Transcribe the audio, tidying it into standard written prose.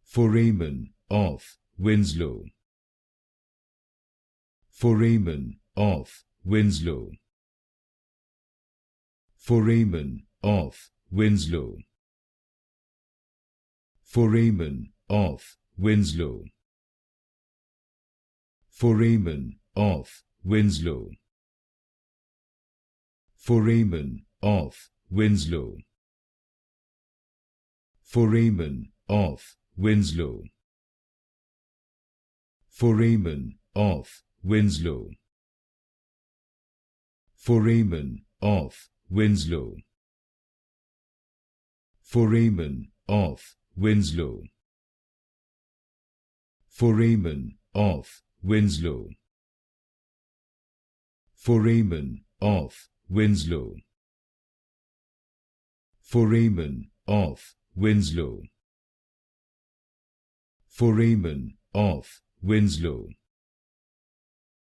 Foramen of Winslow. Foramen of Winslow. Foramen of Winslow. Foramen of Winslow. Foramen of Winslow. Foramen of Winslow. Foramen of Winslow. Foramen of Winslow. Foramen of Winslow. Foramen of Winslow. Foramen of Winslow. Foramen of Winslow. Foramen of Winslow. Foramen of Winslow.